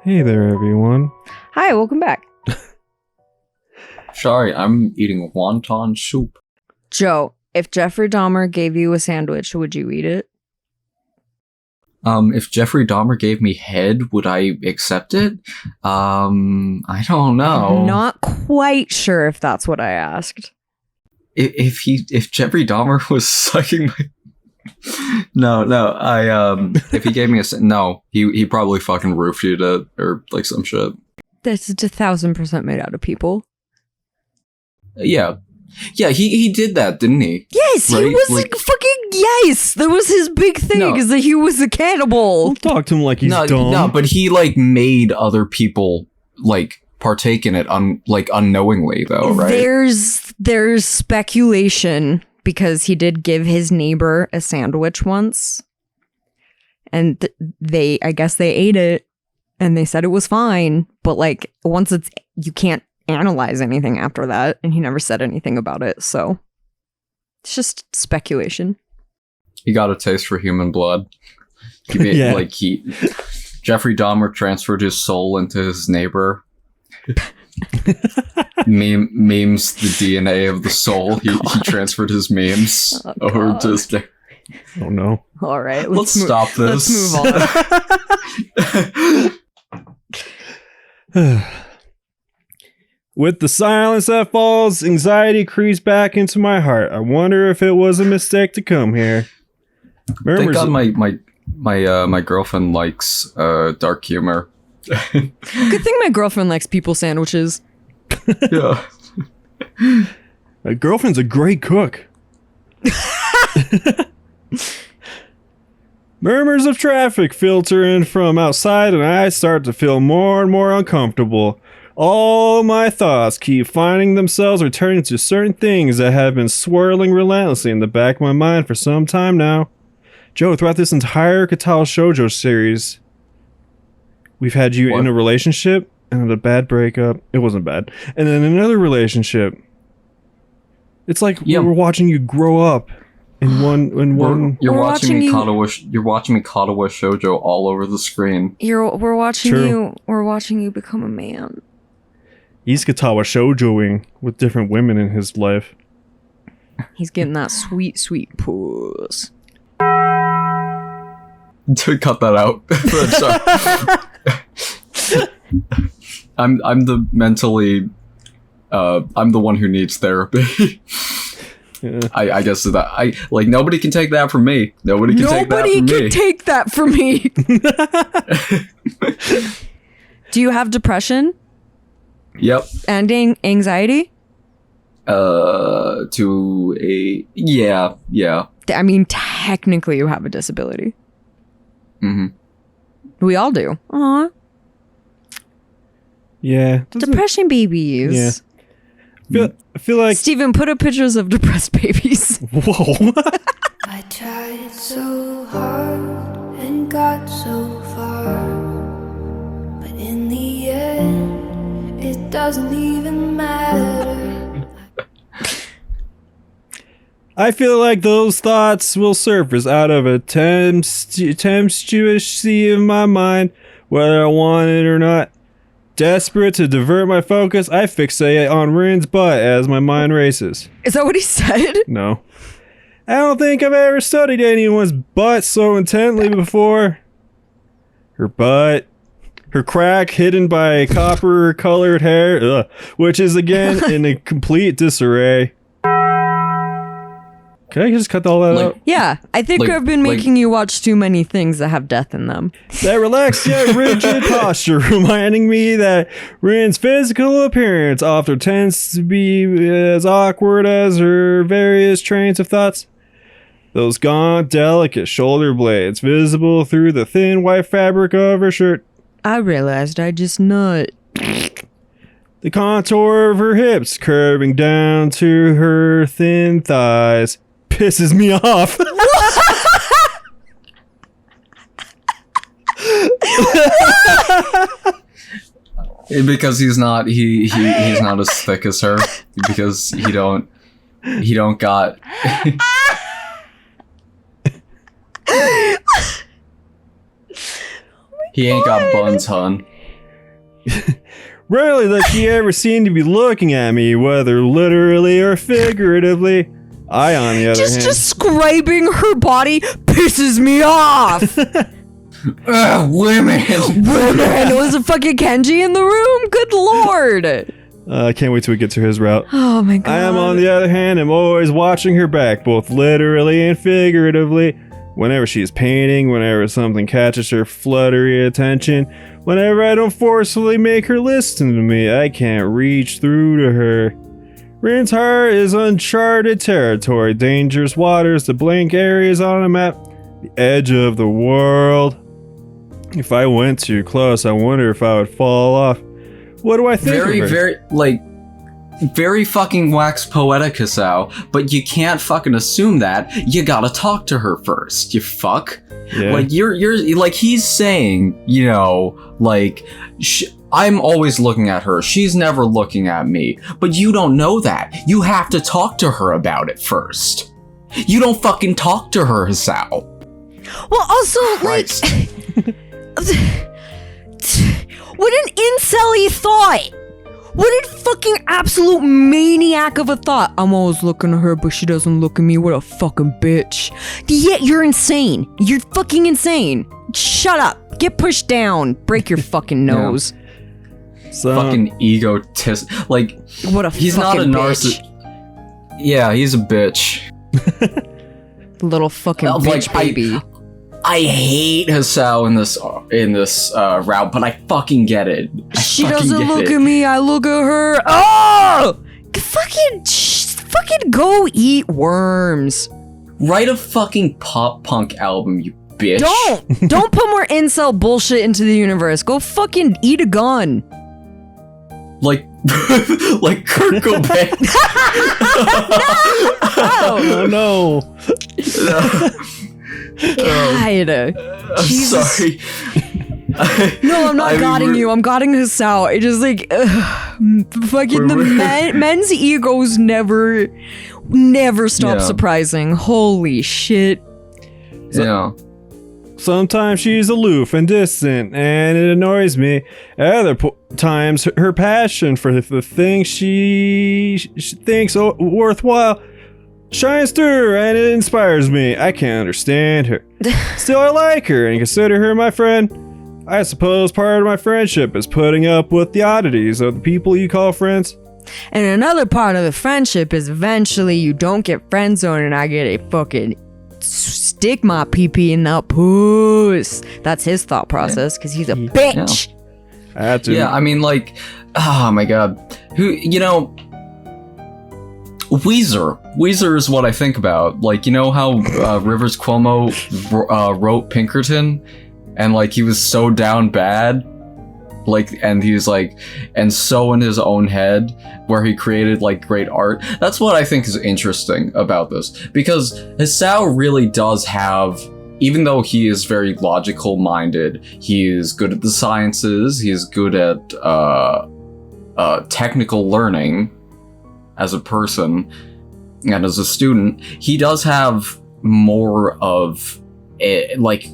Hey there, everyone. Hi, welcome back. Sorry, I'm eating wonton soup. Joe, if Jeffrey Dahmer gave you a sandwich, would you eat it? If Jeffrey Dahmer gave me head, would I accept it? I don't know. Not quite sure if that's what I asked. If Jeffrey Dahmer was sucking my... if he gave me he probably fucking roofied it or like some shit. That's 1,000% made out of people. Yeah, he did that, didn't he? Yes, right? He was like fucking yes. That was his big thing, is that he was a cannibal. Don't talk to him like he's dumb. No, but he like made other people like partake in it unknowingly though, right? There's speculation because he did give his neighbor a sandwich once, and I guess they ate it, and they said it was fine. But like once you can't analyze anything after that, and he never said anything about it, so it's just speculation. He got a taste for human blood. He made, Jeffrey Dahmer transferred his soul into his neighbor. Memes the DNA of the soul. He transferred his memes over to his neighbor. Oh no. All right, let's stop this. Let's move on. With the silence that falls, anxiety creeps back into my heart. I wonder if it was a mistake to come here. Thank God my girlfriend likes dark humor. Good thing my girlfriend likes people sandwiches. Yeah. My girlfriend's a great cook. Murmurs of traffic filter in from outside, and I start to feel more and more uncomfortable. All my thoughts keep finding themselves returning to certain things that have been swirling relentlessly in the back of my mind for some time now. Joe, throughout this entire Katawa Shoujo series, we've had you in a relationship and a bad breakup. It wasn't bad. And then another relationship. It's like we're watching you grow up in one. You're watching me Katawa Shoujo all over the screen. We're watching you become a man. He's Katawa Shoujoing with different women in his life. He's getting that sweet, sweet puss. To cut that out. Sorry. I'm the mentally I'm the one who needs therapy. Yeah. I guess that nobody can take that from me. Nobody can take that from me. Do you have depression? Yep. And anxiety? Yeah. I mean, technically you have a disability. Mm-hmm. We all do. Aww. Yeah. Depression babies. Yeah. I feel like... Steven, put up pictures of depressed babies. Whoa. I tried so hard and got so far, but in the end, it doesn't even matter. I feel like those thoughts will surface out of a tempestuous sea of my mind, whether I want it or not. Desperate to divert my focus, I fixate on Rin's butt as my mind races. Is that what he said? No. I don't think I've ever studied anyone's butt so intently before. Her butt. Her crack hidden by copper-colored hair, which is again in a complete disarray. Can I just cut all that out? Yeah, I think I've been making you watch too many things that have death in them. That relaxed yet rigid posture reminding me that Rin's physical appearance often tends to be as awkward as her various trains of thoughts. Those gaunt, delicate shoulder blades visible through the thin white fabric of her shirt. I realized I just nut. The contour of her hips curving down to her thin thighs pisses me off. Because he's not he's not as thick as her. Because he don't got he ain't got buns, hun. Rarely does she ever seem to be looking at me, whether literally or figuratively. I, on the other Just hand... describing her body pisses me off. Women! Women! Was it fucking Kenji in the room? Good lord! I can't wait till we get to his route. Oh my god. I am, on the other hand, am always watching her back, both literally and figuratively. Whenever she is painting, whenever something catches her fluttery attention, whenever I don't forcefully make her listen to me, I can't reach through to her. Rin's heart is uncharted territory, dangerous waters, the blank areas on a map, the edge of the world. If I went too close, I wonder if I would fall off. What do I think of her? Very fucking wax poetic, Hisao, but you can't fucking assume that. You gotta talk to her first, you fuck. Yeah. Like, you're like, he's saying, you know, like, I'm always looking at her, she's never looking at me. But you don't know that. You have to talk to her about it first. You don't fucking talk to her, Hisao. Well, also, Christ. like... what an incel-y thought! What a fucking absolute maniac of a thought. I'm always looking at her, but she doesn't look at me. What a fucking bitch. Yeah, you're insane. You're fucking insane. Shut up. Get pushed down. Break your fucking nose. So, Fucking egotist. Like, What a he's fucking not a bitch. narcissist. Yeah, he's a bitch. Little fucking Like, bitch baby. I hate Hisao in this route, but I fucking get it. She doesn't look at me, I look at her. Oh! Fucking go eat worms. Write a fucking pop punk album, you bitch. Don't put more incel bullshit into the universe. Go fucking eat a gun. Like, like Kurt Cobain. oh no. God. I'm Jesus. sorry. No, I'm not godding you. I'm godding this out. It just like fucking the men's egos never stop Yeah. surprising. Holy shit. Yeah. Sometimes she's aloof and distant, and it annoys me. At other times, her passion for the thing she thinks worthwhile shines through, and it inspires me. I can't understand her. Still, I like her and consider her my friend. I suppose part of my friendship is putting up with the oddities of the people you call friends. And another part of the friendship is eventually you don't get friend zoned and I get a fucking stick my pee-pee in the puss. That's his thought process because he's a bitch. I have to. Yeah, I mean, like, oh my god. Weezer is what I think about. Like, you know how Rivers Cuomo wrote Pinkerton? And, like, he was so down bad? Like, and he was, like, and so in his own head, where he created, like, great art. That's what I think is interesting about this. Because Hisao really does have, even though he is very logical-minded, he is good at the sciences, he is good at technical learning as a person and as a student, he does have more of, like,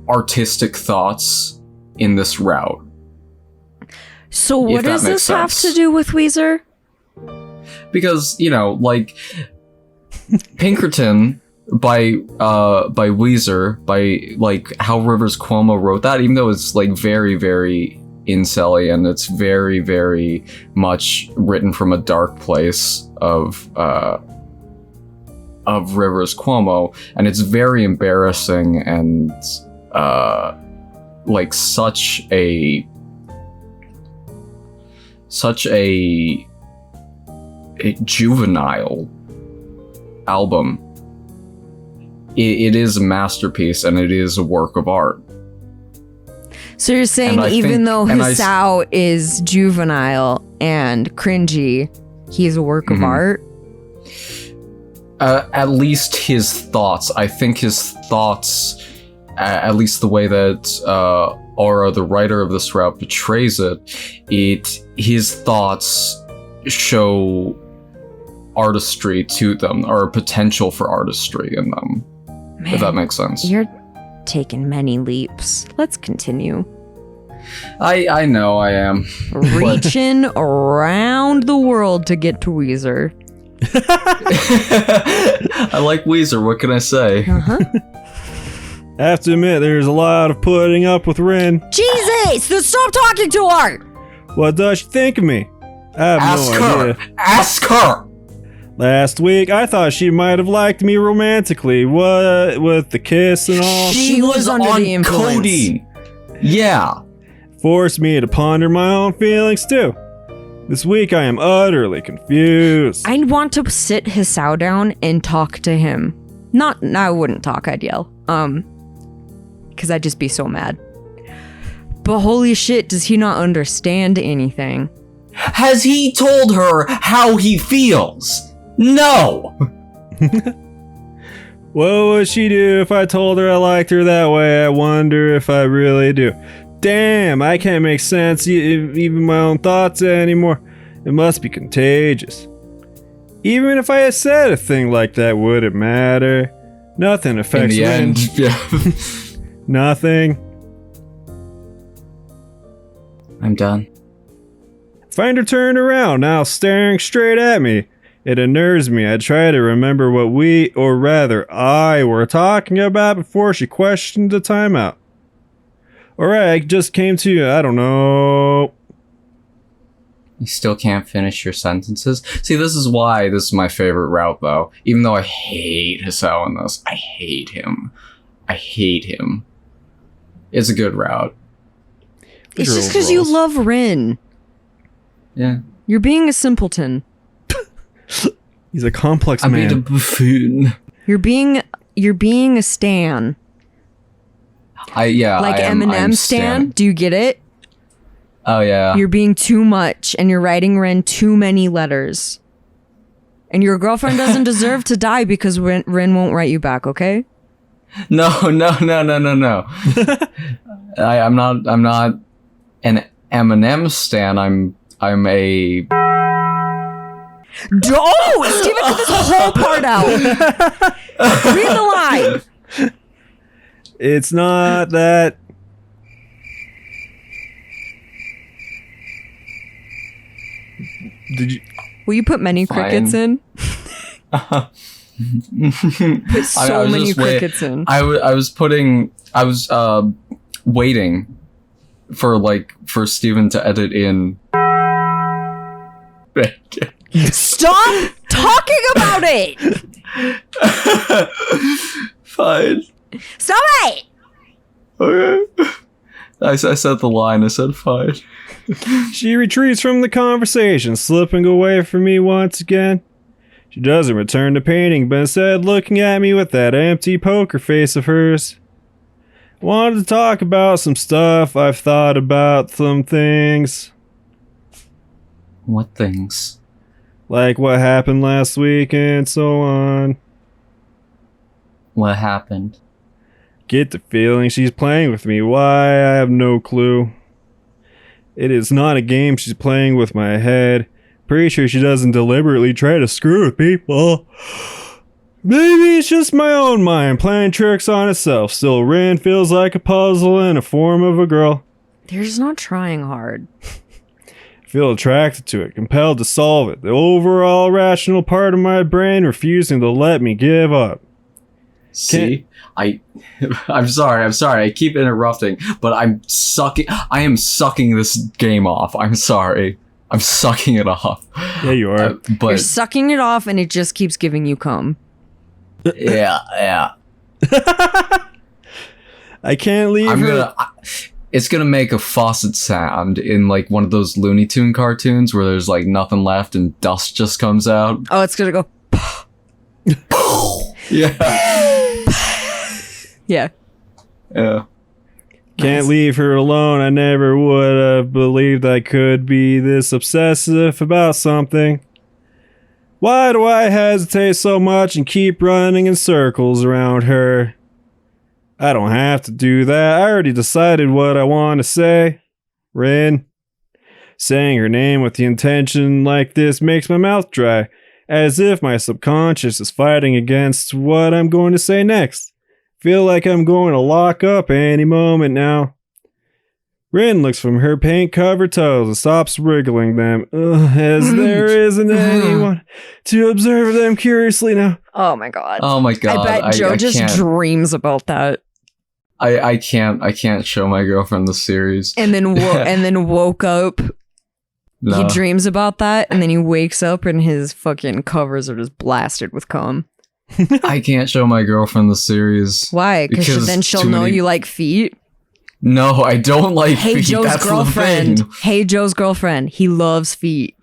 artistic thoughts in this route. So what does this have to do with Weezer? Because, you know, like, Pinkerton by Weezer, by, like, how Rivers Cuomo wrote that, even though it's, like, very, very incel-y and it's very, very much written from a dark place of Rivers Cuomo, and it's very embarrassing and like such a juvenile album. It is a masterpiece and it is a work of art. So you're saying even though Hisao is juvenile and cringy, he's a work of art? At least his thoughts. I think his thoughts, at least the way that Aura, the writer of this route, portrays it, his thoughts show artistry to them, or potential for artistry in them. Man, if that makes sense. You're taking many leaps. Let's continue. I know I am. Reaching around the world to get to Weezer. I like Weezer, what can I say? Uh-huh. I have to admit, there's a lot of putting up with Rin. Jesus! Then stop talking to her! What does she think of me? I have Ask no her! idea. Ask her! Last week, I thought she might have liked me romantically. What, with the kiss and all? She was under on the influence. codeine. Yeah. Forced me to ponder my own feelings, too. This week, I am utterly confused. I'd want to sit Hisao down and talk to him. I wouldn't talk, I'd yell. Because I'd just be so mad. But holy shit, does he not understand anything? Has he told her how he feels? No! What would she do if I told her I liked her that way? I wonder if I really do. Damn, I can't make sense even my own thoughts anymore. It must be contagious. Even if I had said a thing like that, would it matter? Nothing affects In the Rin. end, yeah. Nothing. I'm done. Find her turned around, now staring straight at me. It unnerves me. I try to remember what we, or rather I, were talking about before she questioned the timeout. Alright, I just came to you. I don't know. You still can't finish your sentences? See, this is why this is my favorite route, though. Even though I hate Hisao in this. I hate him. I hate him. It's a good route. It's just because you love Rin. Yeah. You're being a simpleton. He's a complex I man. made a buffoon. You're being a stan. Like Like Eminem stan. Do you get it? Oh, yeah. You're being too much and you're writing Rin too many letters. And your girlfriend doesn't deserve to die because Rin won't write you back, okay? No. I'm not an Eminem stan. I'm a... Oh, Steven, cut this whole part out. Read the line. It's not that. Did you? Will you put many Fine. crickets in? Put so was many just crickets in. I was waiting for Steven to edit in. Stop talking about it. Fine. Stop it. Okay. I said the line. I said fine. She retreats from the conversation, slipping away from me once again. She doesn't return to painting, but instead looking at me with that empty poker face of hers. Wanted to talk about some stuff. I've thought about some things. What things? Like what happened last week and so on. What happened? Get the feeling she's playing with me. Why? I have no clue. It is not a game she's playing with my head. Pretty sure she doesn't deliberately try to screw with people. Maybe it's just my own mind playing tricks on itself. Still, Rin feels like a puzzle in a form of a girl. They're just not trying hard. Feel attracted to it, compelled to solve it. The overall rational part of my brain refusing to let me give up. See? I'm sorry. I keep interrupting, but I am sucking this game off. I'm sorry. I'm sucking it off. Yeah, you are. You're But sucking it off and it just keeps giving you cum. yeah. I can't leave her. It's gonna make a faucet sound in like one of those Looney Tune cartoons where there's like nothing left and dust just comes out. Oh, it's gonna go. Yeah. Yeah. Yeah. Can't Nice. leave her alone. I never would have believed I could be this obsessive about something. Why do I hesitate so much and keep running in circles around her? I don't have to do that. I already decided what I want to say. Rin. Saying her name with the intention like this makes my mouth dry, as if my subconscious is fighting against what I'm going to say next. Feel like I'm going to lock up any moment now. Rin looks from her paint-covered toes and stops wriggling them, as there isn't anyone to observe them curiously now. Oh my god. Oh my god. I bet Joe just can't, dreams about that. I can't show my girlfriend the series. And then woke up. No. He dreams about that, and then he wakes up and his fucking covers are just blasted with cum. I can't show my girlfriend the series. Why? Because then she'll know you like feet. No, I don't like Hey, feet. Joe's That's girlfriend. the thing. Hey, Joe's girlfriend. He loves feet.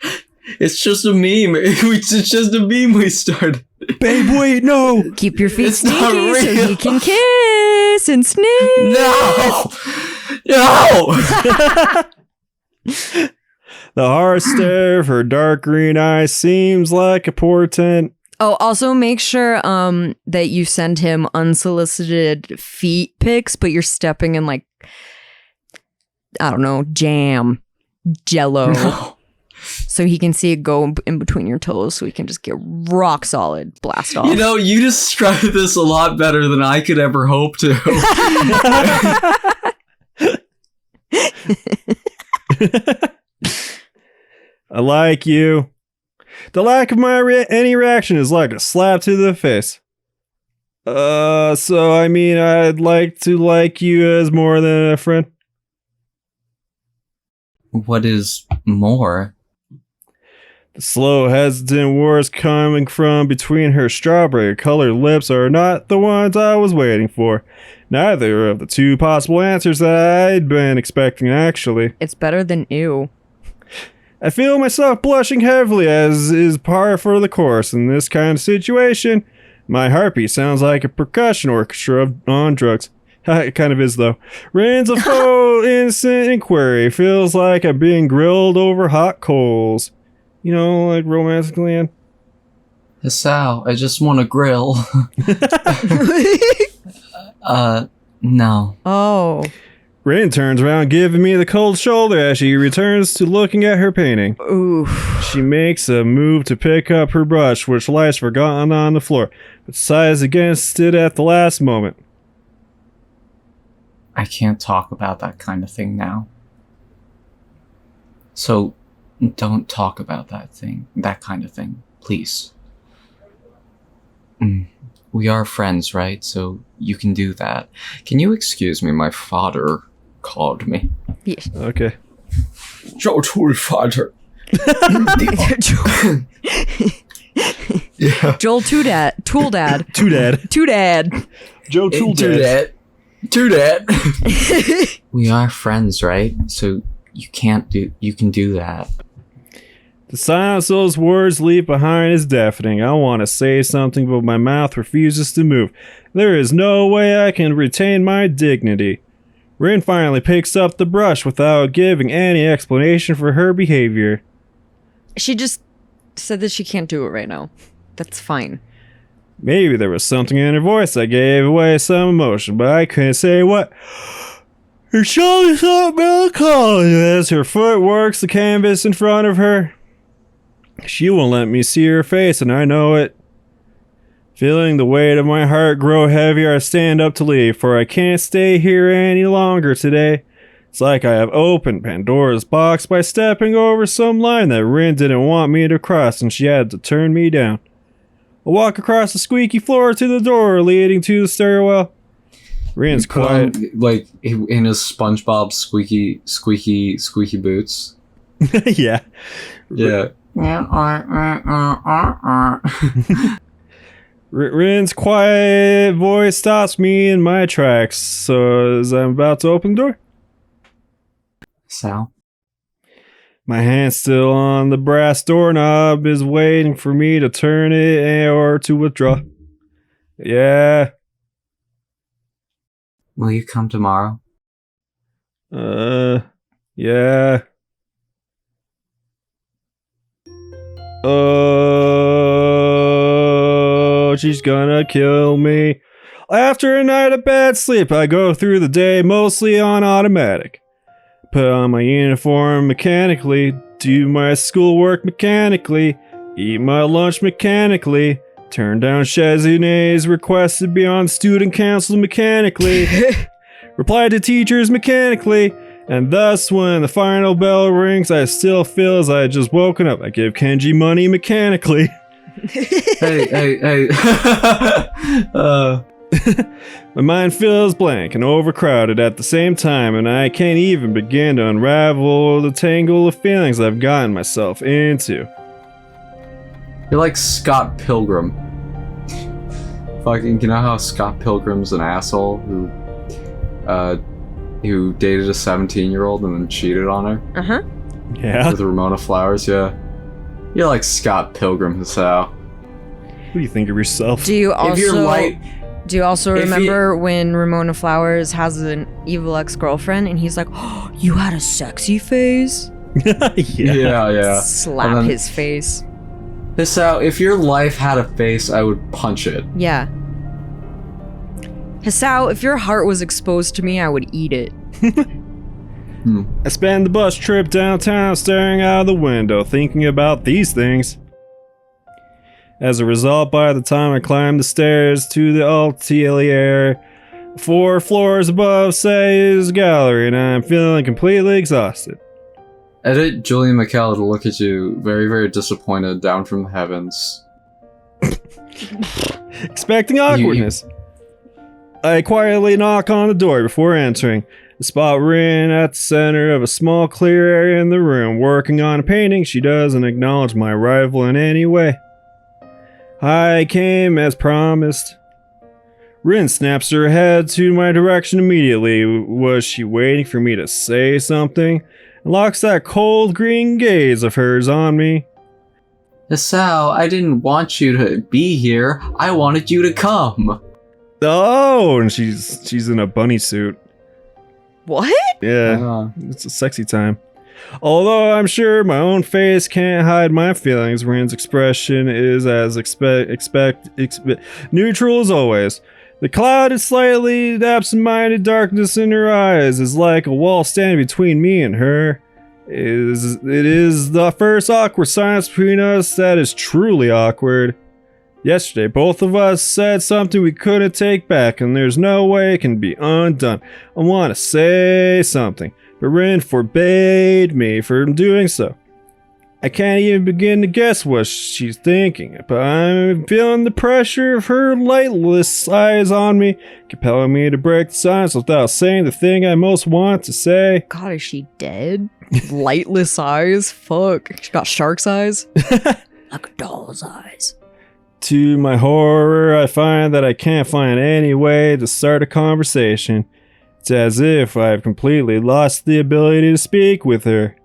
It's just a meme. It's just a meme we started. Babe, wait, no! Keep your feet It's not stinky so real. he can kiss and sniff. No! The hard stare of her dark green eyes seems like a portent. Oh, also make sure that you send him unsolicited feet pics, but you're stepping in like, I don't know, jam, jello. No. So he can see it go in between your toes so he can just get rock solid, blast off. You know, you described this a lot better than I could ever hope to. I like you. The lack of any reaction is like a slap to the face. So I mean, I'd like to like you as more than a friend. What is more? The slow, hesitant words coming from between her strawberry-colored lips are not the ones I was waiting for. Neither of the two possible answers that I'd been expecting, actually. It's better than ew. I feel myself blushing heavily, as is par for the course in this kind of situation. My heartbeat sounds like a percussion orchestra on drugs. It kind of is, though. Rin's a faux innocent inquiry. Feels like I'm being grilled over hot coals. You know, like romantically. And Sal, I just want to grill. No. Oh. Rin turns around, giving me the cold shoulder as she returns to looking at her painting. Ooh. She makes a move to pick up her brush, which lies forgotten on the floor, but decides against it at the last moment. I can't talk about that kind of thing now. So, don't talk about that kind of thing, please. We are friends, right? So you can do that. Can you excuse me? My father called me. Yes. Okay. Joe tool father. Yeah. Joel Tool Dad. Two dad. Two Dad. Joe Tool Dad. Do that. We are friends, right? So you can do that. The silence of those words leave behind is deafening. I want to say something, but my mouth refuses to move. There is no way I can retain my dignity. Rin finally picks up the brush without giving any explanation for her behavior. She just said that she can't do it right now. That's fine. Maybe there was something in her voice that gave away some emotion, but I couldn't say what. Her shoulders up melancholy as her foot works the canvas in front of her. She won't let me see her face, and I know it. Feeling the weight of my heart grow heavier, I stand up to leave, for I can't stay here any longer today. It's like I have opened Pandora's box by stepping over some line that Rin didn't want me to cross, and she had to turn me down. I walk across the squeaky floor to the door leading to the stairwell. Rin's quiet. Like in his SpongeBob squeaky boots. Yeah. Yeah. Rin's quiet voice stops me in my tracks, so as I'm about to open the door. Sal? My hand still on the brass doorknob is waiting for me to turn it or to withdraw. Yeah. Will you come tomorrow? Yeah. Oh, she's gonna kill me. After a night of bad sleep, I go through the day mostly on automatic. Put on my uniform mechanically, do my schoolwork mechanically, eat my lunch mechanically, turn down Chazinet's request to be on student council mechanically, reply to teachers mechanically, And thus, when the final bell rings, I still feel as I had just woken up. I give Kenji money mechanically. Hey. My mind feels blank and overcrowded at the same time, and I can't even begin to unravel the tangle of feelings I've gotten myself into. You're like Scott Pilgrim. Fucking, you know how Scott Pilgrim's an asshole who dated a 17-year-old and then cheated on her? Uh-huh. Yeah? With Ramona Flowers, yeah. You're like Scott Pilgrim, Hisao. What do you think of yourself? Do you If you're also light, do you also if remember when Ramona Flowers has an evil ex-girlfriend and he's like, "Oh, you had a sexy phase?" yeah. Slap And then- his face. Hisao, if your life had a face, I would punch it. Yeah. Hisao, if your heart was exposed to me, I would eat it. I spend the bus trip downtown staring out of the window, thinking about these things. As a result, by the time I climb the stairs to the atelier, 4 floors above, say, is a gallery, and I'm feeling completely exhausted. Edit Julian McKell to look at you, very, very disappointed, down from the heavens. Expecting awkwardness. I quietly knock on the door before entering. I spot Rin at the center of a small clear area in the room, working on a painting. She doesn't acknowledge my arrival in any way. I came as promised. Rin snaps her head to my direction immediately. Was she waiting for me to say something? And locks that cold green gaze of hers on me. Hisao, I didn't want you to be here. I wanted you to come. Oh, and she's in a bunny suit. What? Yeah, it's a sexy time. Although I'm sure my own face can't hide my feelings, Rin's expression is as neutral as always. The clouded, slightly absent-minded darkness in her eyes is like a wall standing between me and her. It is the first awkward silence between us that is truly awkward. Yesterday, both of us said something we couldn't take back, and there's no way it can be undone. I want to say something, but Rin forbade me from doing so. I can't even begin to guess what she's thinking, but I'm feeling the pressure of her lightless eyes on me, compelling me to break the silence without saying the thing I most want to say. God, is she dead? Lightless eyes? Fuck. She got shark's eyes? Like a doll's eyes. To my horror, I find that I can't find any way to start a conversation. It's as if I've completely lost the ability to speak with her.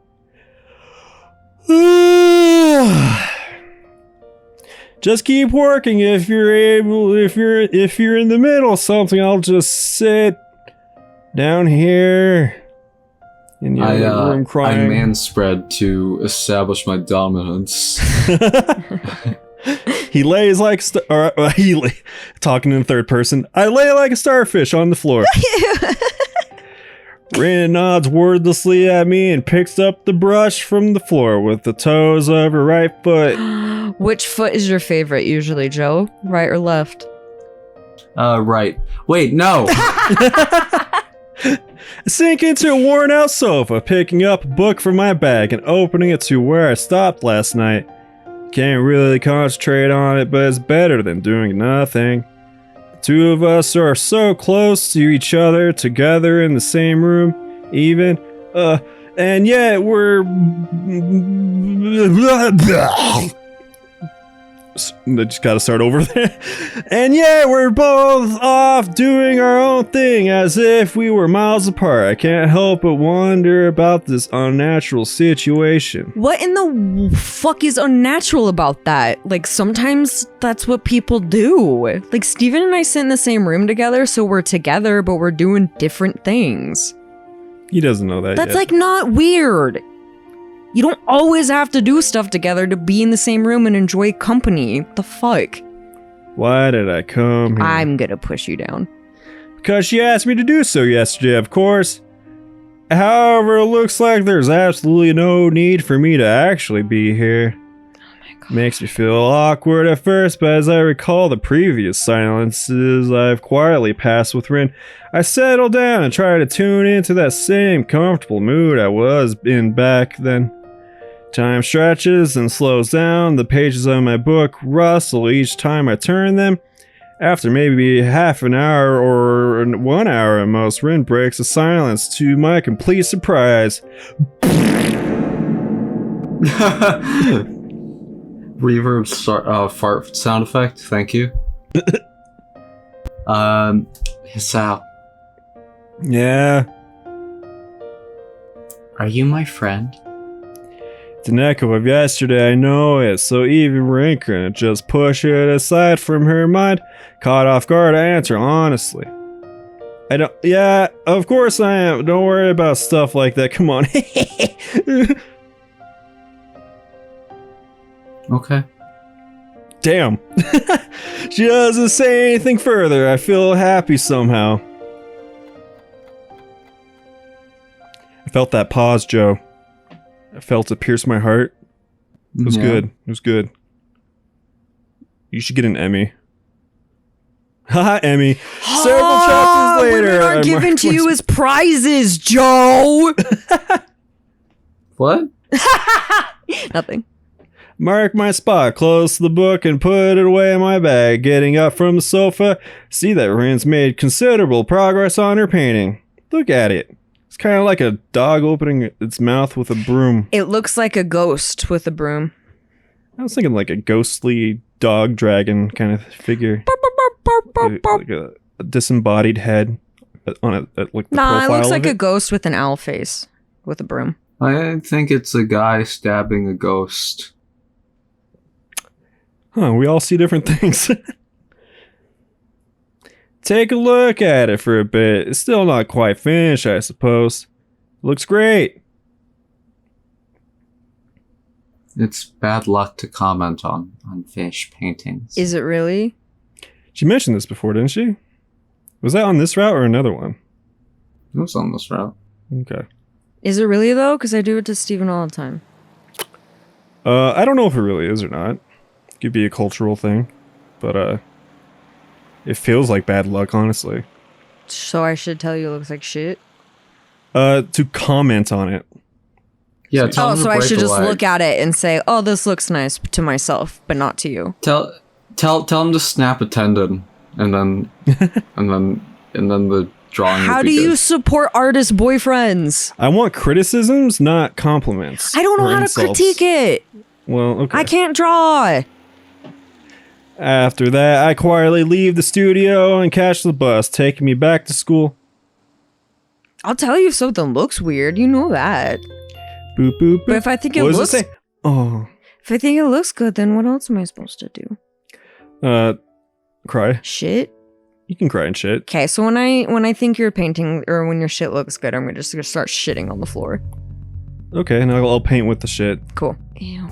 Just keep working if you're able. If you're in the middle of something, I'll just sit down here in your room I crying. manspread to establish my dominance. He lays like talking in third person. I lay like a starfish on the floor. Rin nods wordlessly at me and picks up the brush from the floor with the toes of her right foot. Which foot is your favorite usually, Joe? Right or left? Right. Wait, no! I sink into a worn out sofa, picking up a book from my bag and opening it to where I stopped last night. Can't really concentrate on it, but it's better than doing nothing. The two of us are so close to each other, together in the same room, even, and yet we're... I just gotta start over there. And yet we're both off doing our own thing as if we were miles apart. I can't help but wonder about this unnatural situation. What in the fuck is unnatural about that? Like, sometimes that's what people do. Like, Steven and I sit in the same room together, so we're together, but we're doing different things. He doesn't know that That's yet. like not weird. You don't always have to do stuff together to be in the same room and enjoy company. The fuck? Why did I come here? I'm gonna push you down. Because she asked me to do so yesterday, of course. However, it looks like there's absolutely no need for me to actually be here. Oh my Makes me feel awkward at first, but as I recall the previous silences I've quietly passed with Rin, I settle down and try to tune into that same comfortable mood I was in back then. Time stretches and slows down. The pages of my book rustle each time I turn them. After maybe half an hour or 1 hour at most, Rin breaks the silence to my complete surprise. Reverb fart sound effect. Thank you. Hisao, Yeah, are you my friend? it's an echo of yesterday, I know it, so even Rin couldn't just push it aside from her mind. Caught off guard, I answer honestly. Yeah, of course I am. Don't worry about stuff like that, come on. Okay. Damn. She doesn't say anything further. I feel happy somehow. I felt that pause, Joe. I felt it pierce my heart. It was good. It was good. You should get an Emmy. Haha, Emmy. Several chapters later. Women are given to you as prizes, Joe. What? Nothing. Mark my spot close to the book and put it away in my bag. Getting up from the sofa, see that Rin's made considerable progress on her painting. Look at it. It's kind of like a dog opening its mouth with a broom. It looks like a ghost with a broom. I was thinking like a ghostly dog dragon kind of figure. Like a disembodied head on it, like the Nah, it profile looks of like it. a ghost with an owl face with a broom. I think it's a guy stabbing a ghost. Huh, we all see different things. Take a look at it for a bit. It's still not quite finished, I suppose. Looks great. It's bad luck to comment on fish paintings. Is it really? She mentioned this before, didn't she? Was that on this route or another one? It was on this route. Okay. Is it really though? Because I do it to Steven all the time. I don't know if it really is or not. Could be a cultural thing, but it feels like bad luck, honestly. So I should tell you it looks like shit? To comment on it. Yeah, tell Oh, him to so I break should a just leg. look at it and say, oh, this looks nice to myself, but not to you. Tell him to snap a tendon, and then and then the drawing. How will do be you good. support artist boyfriends? I want criticisms, not compliments. I don't know or how to insults. critique it. Well, okay. I can't draw. After that, I quietly leave the studio and catch the bus, taking me back to school. I'll tell you if something looks weird. You know that. Boop, boop, boop. But if I think it What does looks, it say? Oh. if I think it looks good, then what else am I supposed to do? Cry. Shit. You can cry and shit. Okay, so when I think your painting or when your shit looks good, I'm just gonna start shitting on the floor. Okay, now I'll paint with the shit. Cool. Ew.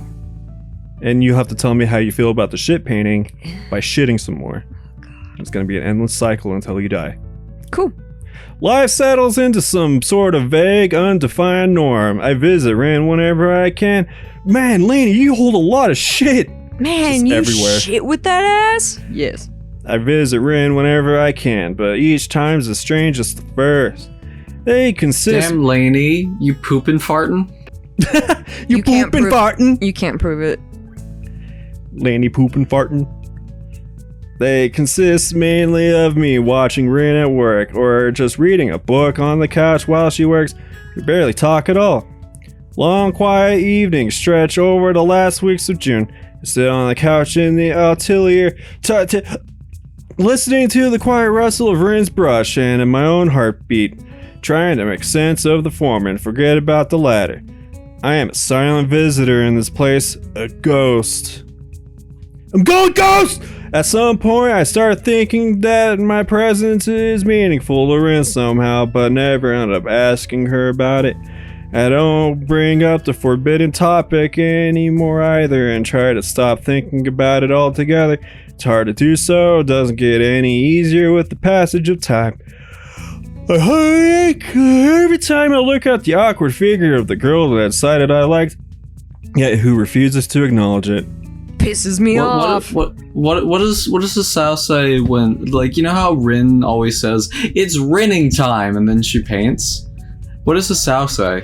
And you have to tell me how you feel about the shit painting by shitting some more. It's gonna be an endless cycle until you die. Cool. Life settles into some sort of vague, undefined norm. I visit Rin whenever I can. Man, Lainey, you hold a lot of shit. Man, Just you everywhere. shit with that ass? Yes. I visit Rin whenever I can, but each time's the strangest the first. They consist. Damn, Laney, you poopin' fartin'? You can't poopin' prove- fartin'. You can't prove it. Laney poopin' fartin'. They consist mainly of me watching Rin at work or just reading a book on the couch while she works. We barely talk at all. Long quiet evenings stretch over the last weeks of June. I sit on the couch in the atelier, listening to the quiet rustle of Rin's brush and in my own heartbeat, trying to make sense of the former and forget about the latter. I am a silent visitor in this place, a ghost. I'm going ghost! At some point, I start thinking that my presence is meaningful to Rin somehow, but never end up asking her about it. I don't bring up the forbidden topic anymore either and try to stop thinking about it altogether. It's hard to do so, it doesn't get any easier with the passage of time. Every time I look at the awkward figure of the girl that I decided I liked, yet who refuses to acknowledge it. pisses me off. What does the Sao say when, like, you know how Rin always says it's Rinning time and then she paints? What does the Sao say?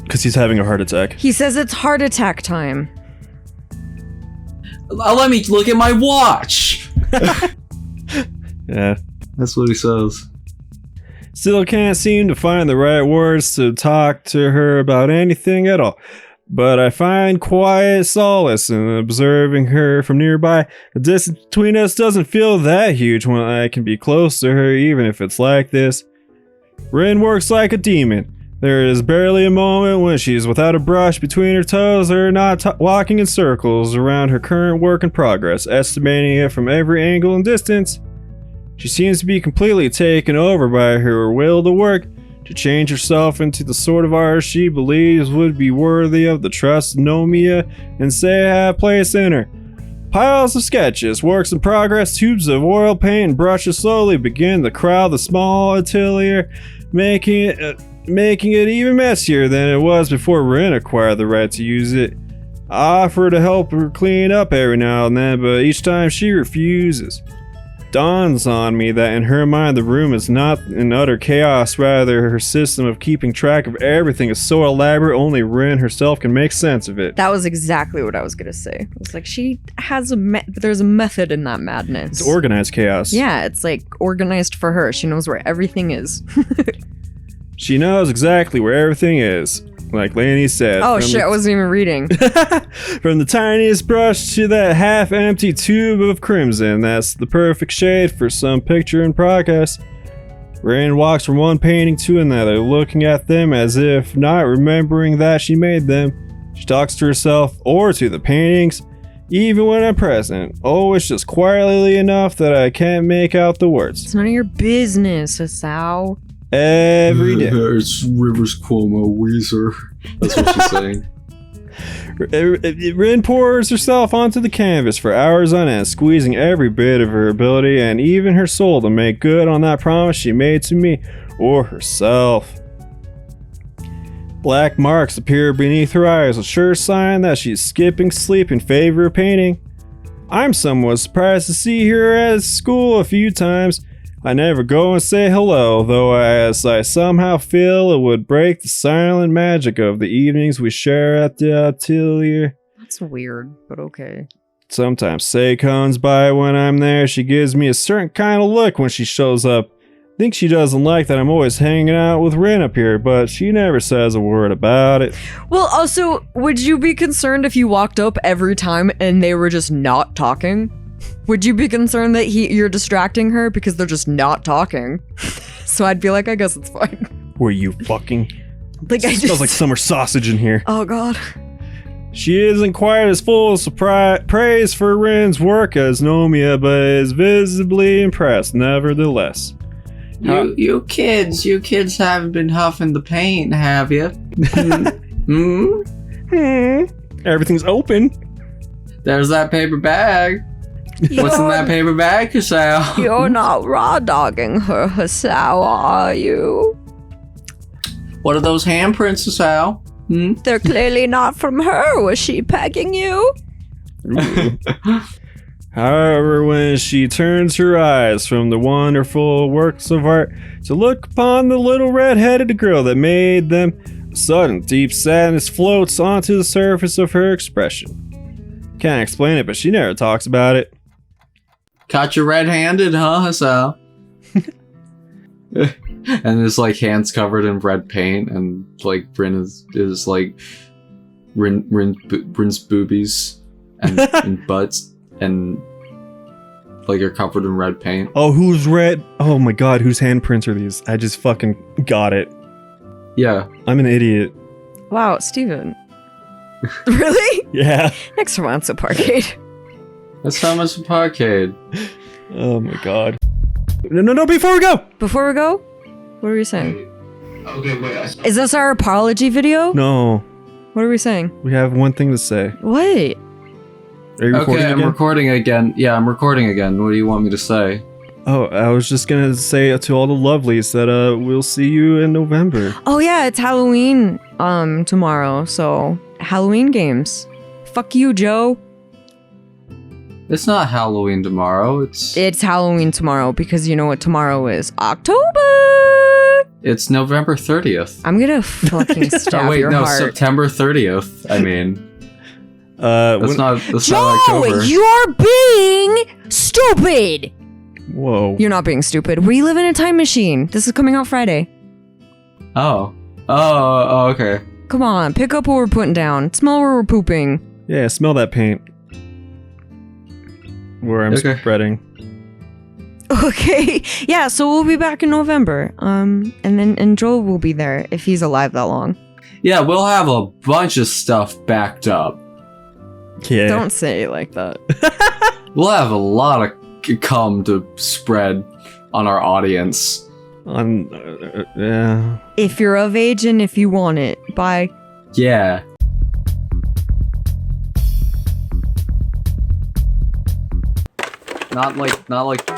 Because he's having a heart attack. He says it's heart attack time. Let me look at my watch. Yeah. That's what he says. Still can't seem to find the right words to talk to her about anything at all. But I find quiet solace in observing her from nearby. The distance between us doesn't feel that huge when I can be close to her, even if it's like this. Rin works like a demon. There is barely a moment when she's without a brush between her toes or not walking in circles around her current work in progress, estimating it from every angle and distance. She seems to be completely taken over by her will to work, to change herself into the sort of artist she believes would be worthy of the trust of Nomiya and say have place in her. Piles of sketches, works in progress, tubes of oil paint, and brushes slowly begin to crowd the small atelier, making it even messier than it was before Rin acquired the right to use it. I offer to help her clean up every now and then, but each time she refuses. Dawns on me that in her mind the room is not in utter chaos, rather her system of keeping track of everything is so elaborate only Rin herself can make sense of it. That was exactly what I was gonna say. It was like she has there's a method in that madness. It's organized chaos. Yeah, it's like organized for her. She knows where everything is. She knows exactly where everything is. Like Laney said. Oh shit, I wasn't even reading. From the tiniest brush to that half-empty tube of crimson, that's the perfect shade for some picture in progress. Rin walks from one painting to another, looking at them as if not remembering that she made them. She talks to herself or to the paintings, even when I'm present. Oh, it's just quietly enough that I can't make out the words. It's none of your business, Asao. Every day. It's Rivers Cuomo Weezer. That's what she's saying. Rin pours herself onto the canvas for hours on end, squeezing every bit of her ability and even her soul to make good on that promise she made to me or herself. Black marks appear beneath her eyes, a sure sign that she's skipping sleep in favor of painting. I'm somewhat surprised to see her at school a few times. I never go and say hello, though as I somehow feel it would break the silent magic of the evenings we share at the atelier. That's weird, but okay. Sometimes Sei comes by when I'm there. She gives me a certain kind of look when she shows up. Think she doesn't like that I'm always hanging out with Rin up here, but she never says a word about it. Well, also, would you be concerned if you walked up every time and they were just not talking? Would you be concerned that you're distracting her because they're just not talking? So I'd be like, I guess it's fine. Were you fucking? Like It smells like summer sausage in here. Oh god. She isn't quite as full of praise for Rin's work as Nomiya, but is visibly impressed nevertheless. You kids haven't been huffing the paint, have you? Everything's open. There's that paper bag. What's in that paper bag, Kasao? You're not raw dogging her, Asao, are you? What are those handprints, Kasao? They're clearly not from her. Was she pegging you? However, when she turns her eyes from the wonderful works of art to look upon the little red-headed girl that made them, a sudden deep sadness floats onto the surface of her expression. Can't explain it, but she never talks about it. Caught you red-handed, huh, Hasao? And his like hands covered in red paint, and like Rin is like Rin's boobies and butts and like are covered in red paint. Oh, who's red? Oh my god, whose handprints are these? I just fucking got it. Yeah. I'm an idiot. Wow, Steven. Really? Yeah. Next time on SUBPARCADE. That's how much SUBPARCADE. Oh my god. No, before we go! Before we go, what are we saying? Okay, wait. Is this our apology video? No. What are we saying? We have one thing to say. What? Are you recording Okay, I'm again? recording again. Yeah, I'm recording again. What do you want me to say? Oh, I was just gonna say to all the lovelies that we'll see you in November. Oh yeah, it's Halloween tomorrow, so Halloween games. Fuck you, Joe. It's not Halloween tomorrow. It's Halloween tomorrow because you know what tomorrow is? October! It's November 30th. I'm gonna fucking stab Oh wait, your no, heart. September 30th. I mean, that's not Joe, October. you're being stupid! Whoa. You're not being stupid. We live in a time machine. This is coming out Friday. Oh, okay. Come on, pick up what we're putting down. Smell where we're pooping. Yeah, smell that paint. Where I'm Okay. spreading. Okay. Yeah, so we'll be back in November. And Joel will be there if he's alive that long. Yeah, we'll have a bunch of stuff backed up. Yeah. Don't say it like that. We'll have a lot of cum to spread on our audience. Yeah. If you're of age and if you want it. Bye. Yeah. Not like.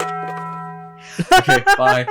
Okay, bye.